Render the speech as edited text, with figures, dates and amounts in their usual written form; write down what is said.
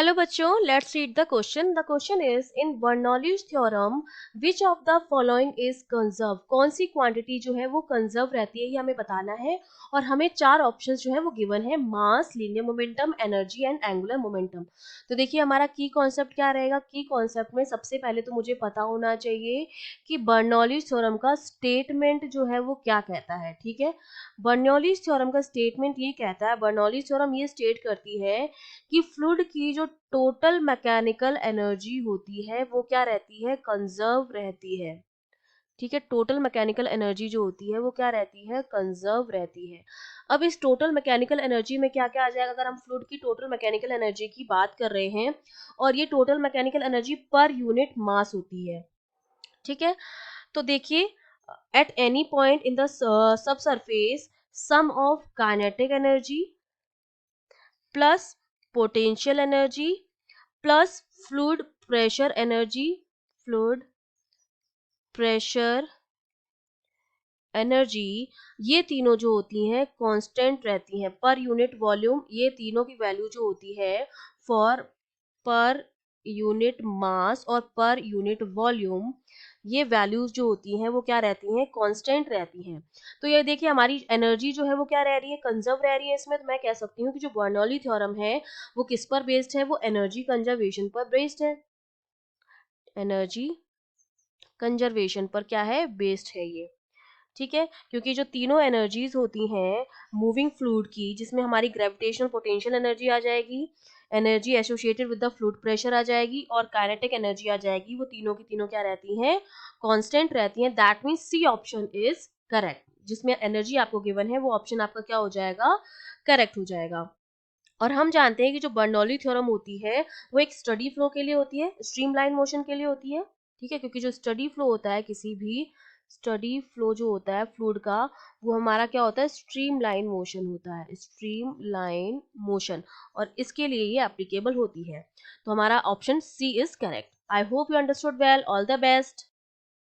Hello बच्चों, let's read the question. The question is in Bernoulli's theorem which of the following is conserve. कौन सी quantity जो है वो conserve रहती है ये हमें बताना है. और हमें चार ऑप्शंस जो है वो गिवन है: mass, linear momentum, energy and angular momentum. तो देखिए हमारा की कॉन्सेप्ट क्या रहेगा. की कॉन्सेप्ट में सबसे पहले तो मुझे पता होना चाहिए कि बर्नौलीज थ्योरम का स्टेटमेंट जो है वो क्या कहता है. ठीक है, बर्नौलीज थ्योरम का स्टेटमेंट ये कहता है, बर्नौलीज थ्योरम ये स्टेट करती है कि फ्लूइड की जो टोटल मैकेनिकल एनर्जी होती है वो क्या रहती है, कंजर्व रहती है. ठीक है, टोटल मैकेनिकल एनर्जी जो होती है वो क्या रहती है, कंजर्व रहती है. अब इस टोटल मैकेनिकल एनर्जी में क्या क्या आ जाएगा. अगर हम फ्लूइड की टोटल मैकेनिकल एनर्जी की बात कर रहे हैं और ये total mechanical energy per unit mass होती है. ठीक है, तो देखिए at any point in the sub surface sum of kinetic energy plus potential energy plus fluid pressure energy, fluid pressure energy, ये तीनों जो होती हैं कांस्टेंट रहती हैं पर यूनिट वॉल्यूम. ये तीनों की वैल्यू जो होती है फॉर पर यूनिट मास और पर यूनिट वॉल्यूम, ये वैल्यूज जो होती हैं वो क्या रहती हैं, कांस्टेंट रहती हैं. तो ये देखिए हमारी एनर्जी जो है वो क्या रह रही है, कंजर्व रह रही है. इसमें तो मैं कह सकती हूँ कि जो बर्नौली थ्योरम है वो किस पर बेस्ड है, वो एनर्जी कंजर्वेशन पर बेस्ड है. एनर्जी कंजर्वेशन पर क्या है, बेस्ड है ये. ठीक है, क्योंकि जो तीनों एनर्जीज होती हैं मूविंग फ्लूइड की, जिसमें हमारी ग्रेविटेशनल पोटेंशियल एनर्जी आ जाएगी, energy associated with the fluid pressure आ जाएगी और काइनेटिक एनर्जी आ जाएगी, वो तीनों की तीनों क्या रहती हैं, कांस्टेंट रहती हैं. That means C option is correct. जिसमें एनर्जी आपको गिवन है वो ऑप्शन आपका क्या हो जाएगा, करेक्ट हो जाएगा. और हम जानते हैं कि जो बर्नौली थ्योरम होती है वो एक स्टडी फ्लो के लिए होती है, स्ट्रीमलाइन मोशन के लिए होती है. ठीक है, क्योंकि जो स्टडी फ्लो होता है, किसी भी स्टडी फ्लो जो होता है फ्लूइड का, वो हमारा क्या होता है, स्ट्रीमलाइन मोशन होता है, स्ट्रीमलाइन मोशन. और इसके लिए ये एप्लीकेबल होती है. तो हमारा option C is correct. I hope you understood well. All the best.